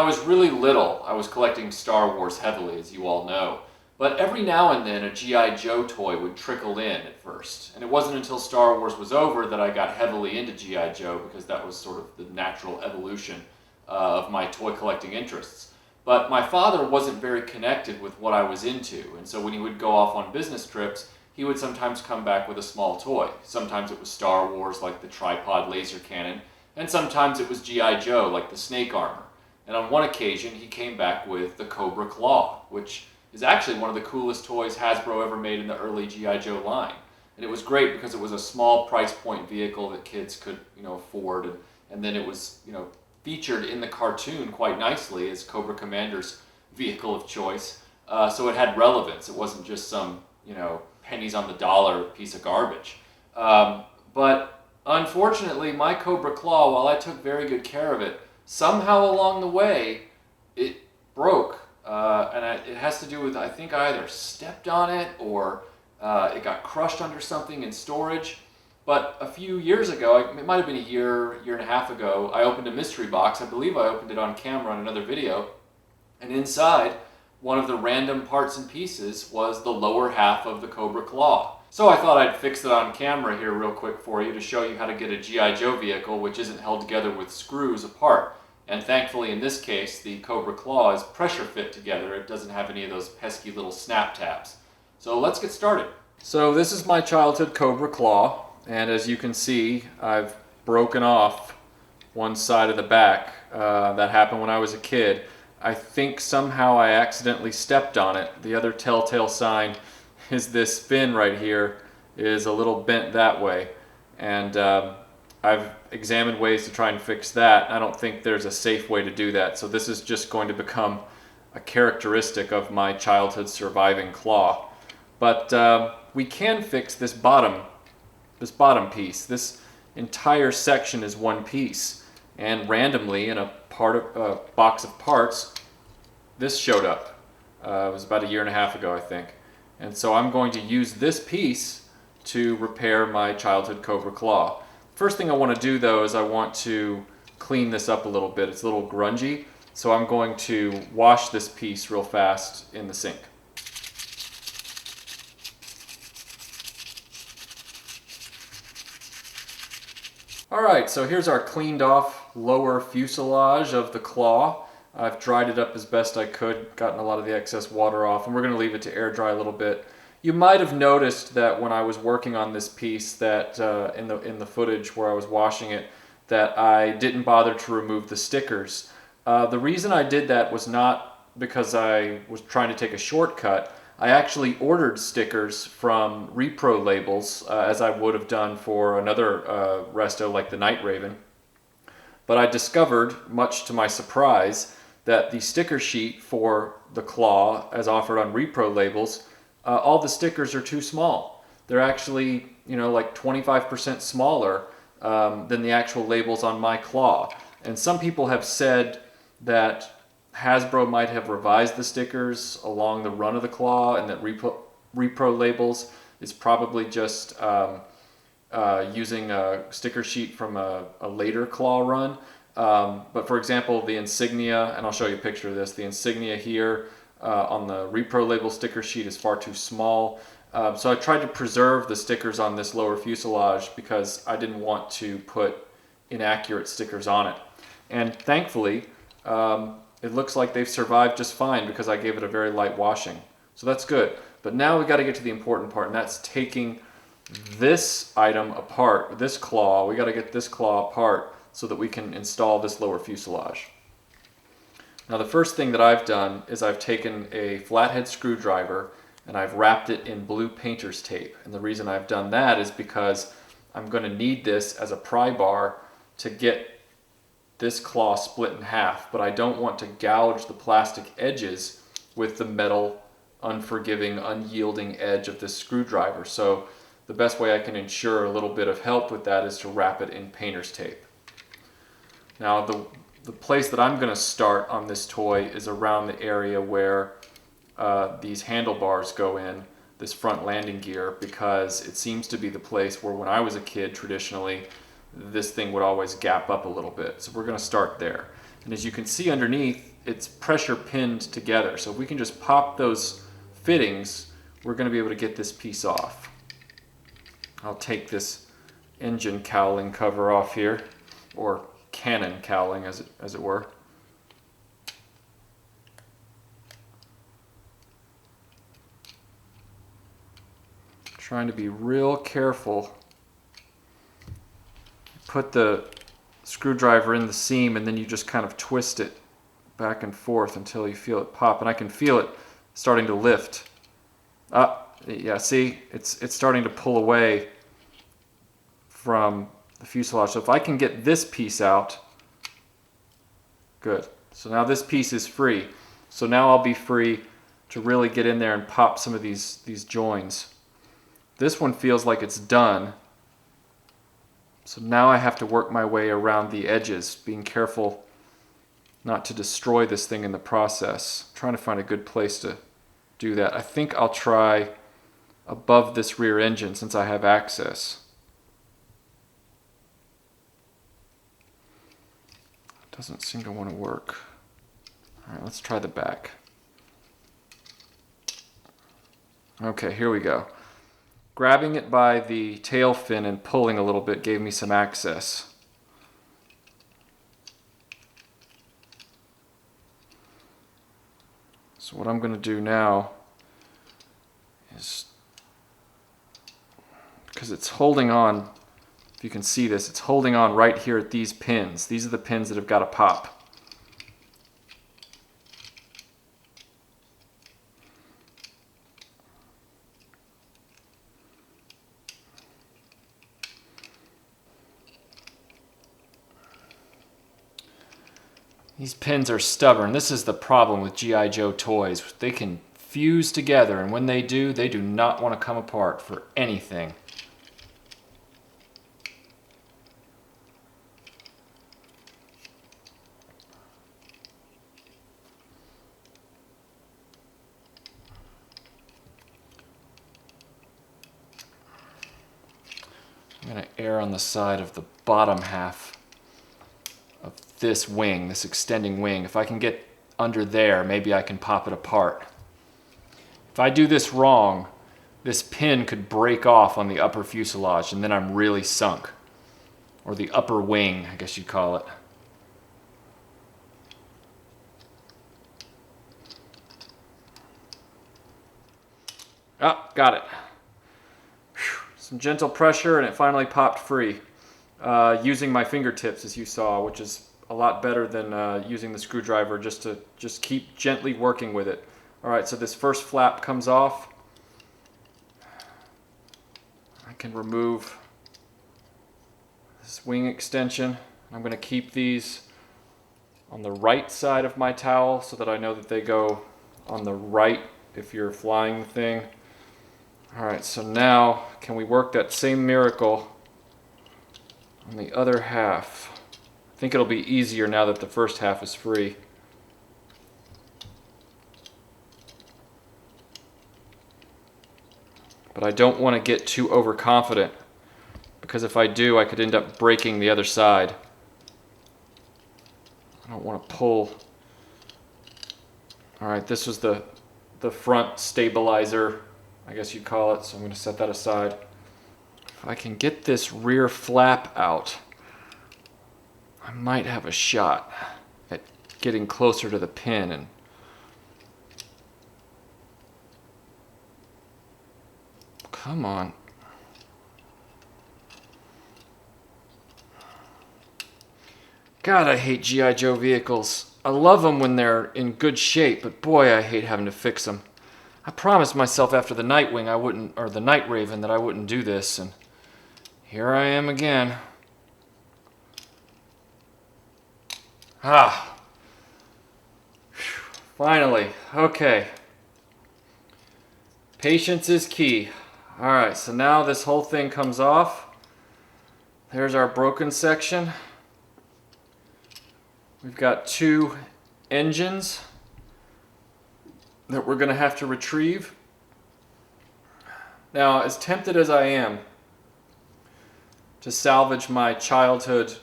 was really little, I was collecting Star Wars heavily, as you all know. But every now and then, a G.I. Joe toy would trickle in at first. And it wasn't until Star Wars was over that I got heavily into G.I. Joe, because that was sort of the natural evolution of my toy collecting interests. But my father wasn't very connected with what I was into, and so when he would go off on business trips, he would sometimes come back with a small toy. Sometimes it was Star Wars, like the tripod laser cannon, and sometimes it was G.I. Joe, like the snake armor. And on one occasion, he came back with the Cobra C.L.A.W, which is actually one of the coolest toys Hasbro ever made in the early G.I. Joe line. And it was great because it was a small price point vehicle that kids could, afford, and then it was, featured in the cartoon quite nicely as Cobra Commander's vehicle of choice. So it had relevance. It wasn't just some, pennies on the dollar piece of garbage. But unfortunately, my Cobra C.L.A.W, while I took very good care of it, somehow along the way, it broke. It has to do with, I think I either stepped on it or it got crushed under something in storage. But a few years ago, it might have been a year and a half ago, I opened a mystery box. I believe I opened it on camera on another video. And inside, one of the random parts and pieces was the lower half of the Cobra C.L.A.W. So I thought I'd fix it on camera here real quick for you to show you how to get a G.I. Joe vehicle which isn't held together with screws apart. And thankfully in this case, the Cobra C.L.A.W. is pressure fit together. It doesn't have any of those pesky little snap tabs. So let's get started. So this is my childhood Cobra C.L.A.W. And as you can see, I've broken off one side of the back. That happened when I was a kid. I think somehow I accidentally stepped on it. The other telltale sign is this fin right here is a little bent that way. And I've examined ways to try and fix that. I don't think there's a safe way to do that. So this is just going to become a characteristic of my childhood surviving claw. But we can fix this bottom piece. This entire section is one piece, and randomly in a box of parts, this showed up. It was about a year and a half ago, I think. And so I'm going to use this piece to repair my childhood Cobra C.L.A.W. First thing I want to do though is I want to clean this up a little bit. It's a little grungy, so I'm going to wash this piece real fast in the sink. Alright, so here's our cleaned off lower fuselage of the claw. I've dried it up as best I could, gotten a lot of the excess water off, and we're going to leave it to air dry a little bit. You might have noticed that when I was working on this piece, that in the footage where I was washing it, that I didn't bother to remove the stickers. The reason I did that was not because I was trying to take a shortcut. I actually ordered stickers from repro labels, as I would have done for another resto like the Night Raven. But I discovered, much to my surprise, that the sticker sheet for the claw, as offered on repro labels, all the stickers are too small. They're actually, like 25% smaller than the actual labels on my claw. And some people have said that Hasbro might have revised the stickers along the run of the claw, and that repro labels is probably just using a sticker sheet from a later claw run. But for example, the insignia, and I'll show you a picture of this, the insignia here on the repro label sticker sheet is far too small. So I tried to preserve the stickers on this lower fuselage because I didn't want to put inaccurate stickers on it. And thankfully, it looks like they've survived just fine because I gave it a very light washing. So that's good. But now we've got to get to the important part, and that's taking this item apart, this claw. We got to get this claw apart so that we can install this lower fuselage. Now the first thing that I've done is I've taken a flathead screwdriver and I've wrapped it in blue painter's tape. And the reason I've done that is because I'm going to need this as a pry bar to get this claw split in half, but I don't want to gouge the plastic edges with the metal, unforgiving, unyielding edge of this screwdriver. So the best way I can ensure a little bit of help with that is to wrap it in painter's tape. Now the place that I'm going to start on this toy is around the area where these handlebars go in, this front landing gear, because it seems to be the place where when I was a kid traditionally this thing would always gap up a little bit. So we're going to start there. And as you can see underneath, it's pressure pinned together. So if we can just pop those fittings, we're going to be able to get this piece off. I'll take this engine cowling cover off here, or cannon cowling as it were. Trying to be real careful. Put the screwdriver in the seam and then you just kind of twist it back and forth until you feel it pop. And I can feel it starting to lift. Yeah, see, it's starting to pull away from the fuselage. So if I can get this piece out, good. So now this piece is free. So now I'll be free to really get in there and pop some of these joins. This one feels like it's done. So now I have to work my way around the edges, being careful not to destroy this thing in the process. I'm trying to find a good place to do that. I think I'll try above this rear engine since I have access. It doesn't seem to want to work. All right, let's try the back. Okay, here we go. Grabbing it by the tail fin and pulling a little bit gave me some access. So what I'm going to do now is, because it's holding on, if you can see this, it's holding on right here at these pins. These are the pins that have got to pop. These pins are stubborn. This is the problem with G.I. Joe toys. They can fuse together, and when they do not want to come apart for anything. I'm going to err on the side of the bottom half of this wing, this extending wing. If I can get under there, maybe I can pop it apart. If I do this wrong, this pin could break off on the upper fuselage and then I'm really sunk. Or the upper wing, I guess you'd call it. Ah, got it. Whew. Some gentle pressure and it finally popped free. Using my fingertips, as you saw, which is a lot better than using the screwdriver, just to keep gently working with it. All right, so this first flap comes off. I can remove this wing extension. I'm going to keep these on the right side of my towel so that I know that they go on the right if you're flying the thing. All right, so now can we work that same miracle on the other half? I think it'll be easier now that the first half is free. But I don't want to get too overconfident, because if I do, I could end up breaking the other side. I don't want to pull. All right, this was the front stabilizer, I guess you'd call it, so I'm going to set that aside. If I can get this rear flap out, I might have a shot at getting closer to the pin. And come on. God, I hate G.I. Joe vehicles. I love them when they're in good shape, but boy, I hate having to fix them. I promised myself after the Nightwing I wouldn't, or the Night Raven, that I wouldn't do this, and here I am again. Ah. Finally. Okay. Patience is key. Alright, so now this whole thing comes off. There's our broken section. We've got two engines that we're going to have to retrieve. Now, as tempted as I am to salvage my childhood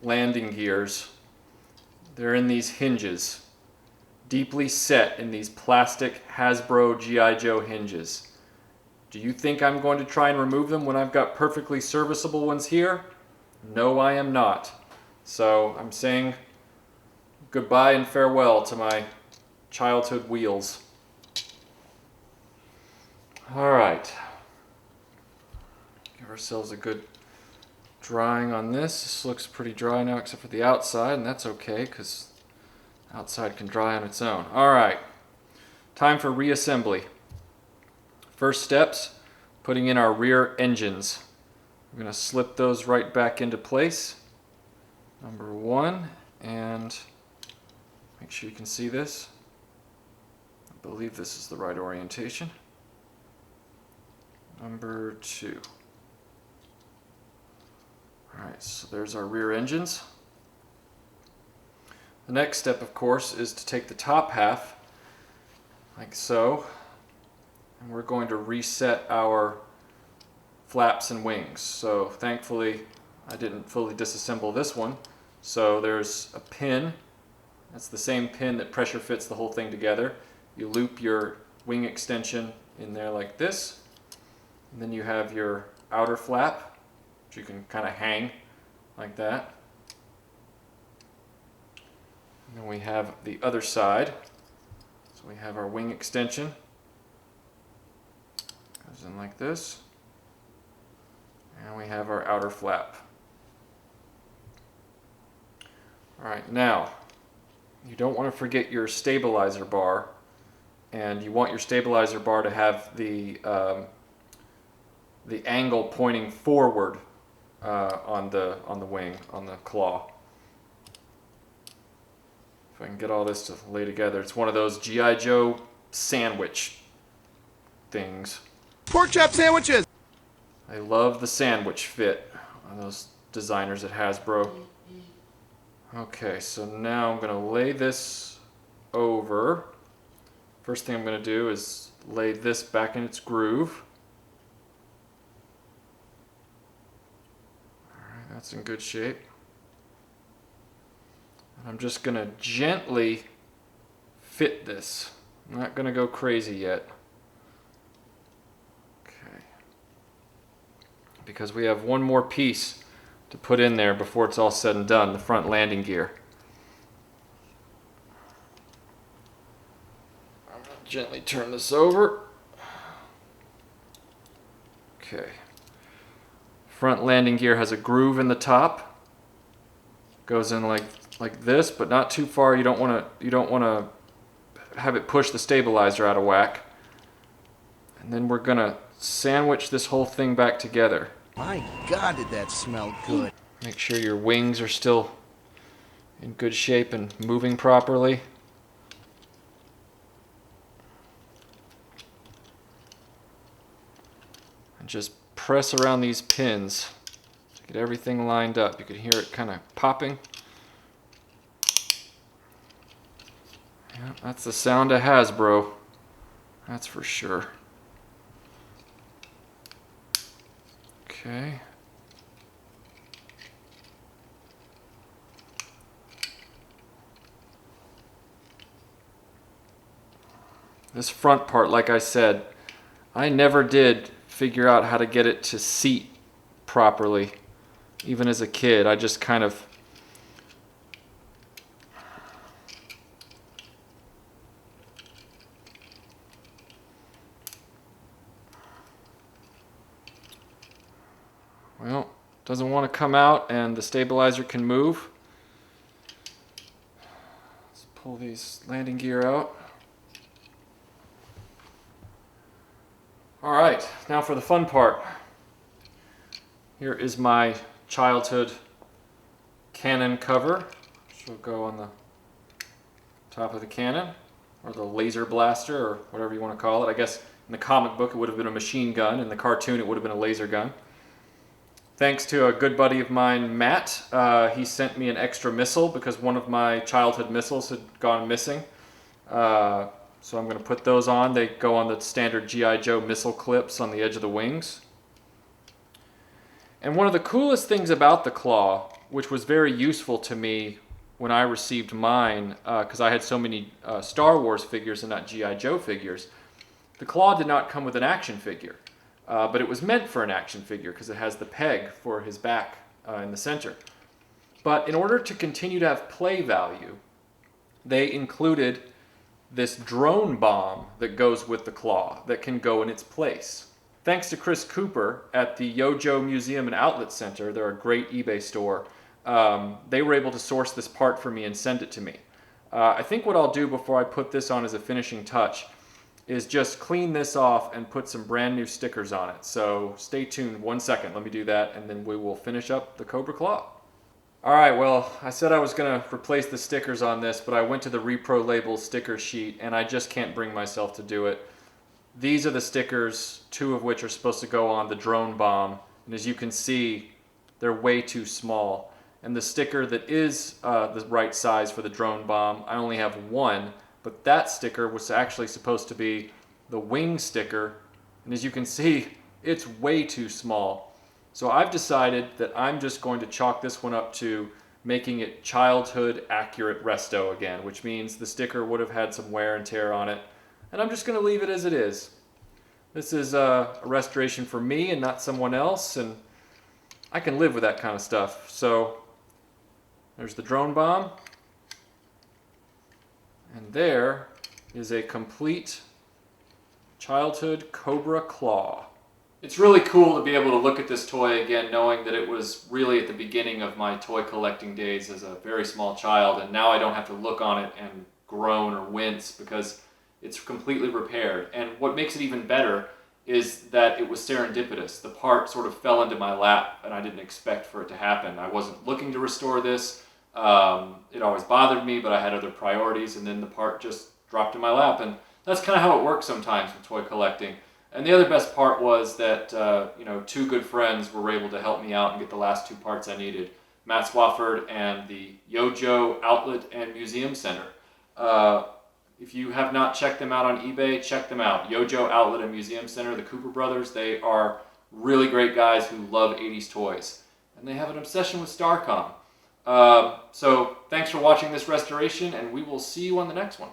landing gears, they're in these hinges. deeply set in these plastic Hasbro G.I. Joe hinges. Do you think I'm going to try and remove them when I've got perfectly serviceable ones here? No, I am not. So I'm saying goodbye and farewell to my childhood wheels. All right. Give ourselves a good drying on this. This looks pretty dry now except for the outside, and that's okay because outside can dry on its own. All right. Time for reassembly. First steps, putting in our rear engines. We're going to slip those right back into place. Number one, and make sure you can see this. I believe this is the right orientation. Number two. Alright, so there's our rear engines. The next step, of course, is to take the top half, like so, and we're going to reset our flaps and wings. So thankfully, I didn't fully disassemble this one. So there's a pin. That's the same pin that pressure fits the whole thing together. You loop your wing extension in there like this. And then you have your outer flap, which you can kind of hang like that. And then we have the other side. So we have our wing extension. Goes in like this. And we have our outer flap. Alright, now, you don't want to forget your stabilizer bar. And you want your stabilizer bar to have the angle pointing forward on the wing, on the claw. If I can get all this to lay together, it's one of those G.I. Joe sandwich things. Pork chop sandwiches! I love the sandwich fit on those designers at Hasbro. Okay, so now I'm going to lay this over. First thing I'm going to do is lay this back in its groove. Alright, that's in good shape. And I'm just going to gently fit this. I'm not going to go crazy yet. Okay. Because we have one more piece to put in there before it's all said and done, the front landing gear. I'm going to gently turn this over. Okay. Front landing gear has a groove in the top. Goes in like this, but not too far. You don't want to have it push the stabilizer out of whack. And then we're going to sandwich this whole thing back together. My God, did that smell good. Make sure your wings are still in good shape and moving properly. And just press around these pins to get everything lined up. You can hear it kind of popping. Yeah, that's the sound of Hasbro. That's for sure. Okay. This front part, like I said, I never did figure out how to get it to seat properly. Even as a kid, I just kind of well, doesn't want to come out and the stabilizer can move. Let's pull these landing gear out. Alright, now for the fun part. Here is my childhood cannon cover, which will go on the top of the cannon, or the laser blaster, or whatever you want to call it. I guess in the comic book it would have been a machine gun, in the cartoon it would have been a laser gun. Thanks to a good buddy of mine, Matt, he sent me an extra missile because one of my childhood missiles had gone missing. So I'm going to put those on. They go on the standard G.I. Joe missile clips on the edge of the wings. And one of the coolest things about the claw, which was very useful to me when I received mine, because I had so many Star Wars figures and not G.I. Joe figures. The claw did not come with an action figure, but it was meant for an action figure because it has the peg for his back in the center. But in order to continue to have play value, they included this drone bomb that goes with the claw that can go in its place. Thanks to Chris Cooper at the Yojo Museum and Outlet Center, they're a great eBay store, they were able to source this part for me and send it to me. I think what I'll do before I put this on as a finishing touch is just clean this off and put some brand new stickers on it. So stay tuned 1 second, let me do that, and then we will finish up the Cobra Claw. Alright, well, I said I was going to replace the stickers on this, but I went to the Repro Labels sticker sheet and I just can't bring myself to do it. These are the stickers, 2 of which are supposed to go on the drone bomb, and as you can see, they're way too small. And the sticker that is the right size for the drone bomb, I only have 1, but that sticker was actually supposed to be the wing sticker, and as you can see, it's way too small. So I've decided that I'm just going to chalk this one up to making it childhood accurate resto again, which means the sticker would have had some wear and tear on it, and I'm just going to leave it as it is. This is a restoration for me and not someone else, and I can live with that kind of stuff. So there's the drone bomb, and there is a complete childhood Cobra Claw. It's really cool to be able to look at this toy again, knowing that it was really at the beginning of my toy collecting days as a very small child, and now I don't have to look on it and groan or wince because it's completely repaired. And what makes it even better is that it was serendipitous. The part sort of fell into my lap and I didn't expect for it to happen. I wasn't looking to restore this. It always bothered me, but I had other priorities, and then the part just dropped in my lap. And that's kind of how it works sometimes with toy collecting. And the other best part was that 2 good friends were able to help me out and get the last 2 parts I needed. Matt Swafford and the Yojo Outlet and Museum Center. If you have not checked them out on eBay, check them out. Yojo Outlet and Museum Center, the Cooper brothers, they are really great guys who love 80s toys. And they have an obsession with Starcom. So thanks for watching this restoration, and we will see you on the next one.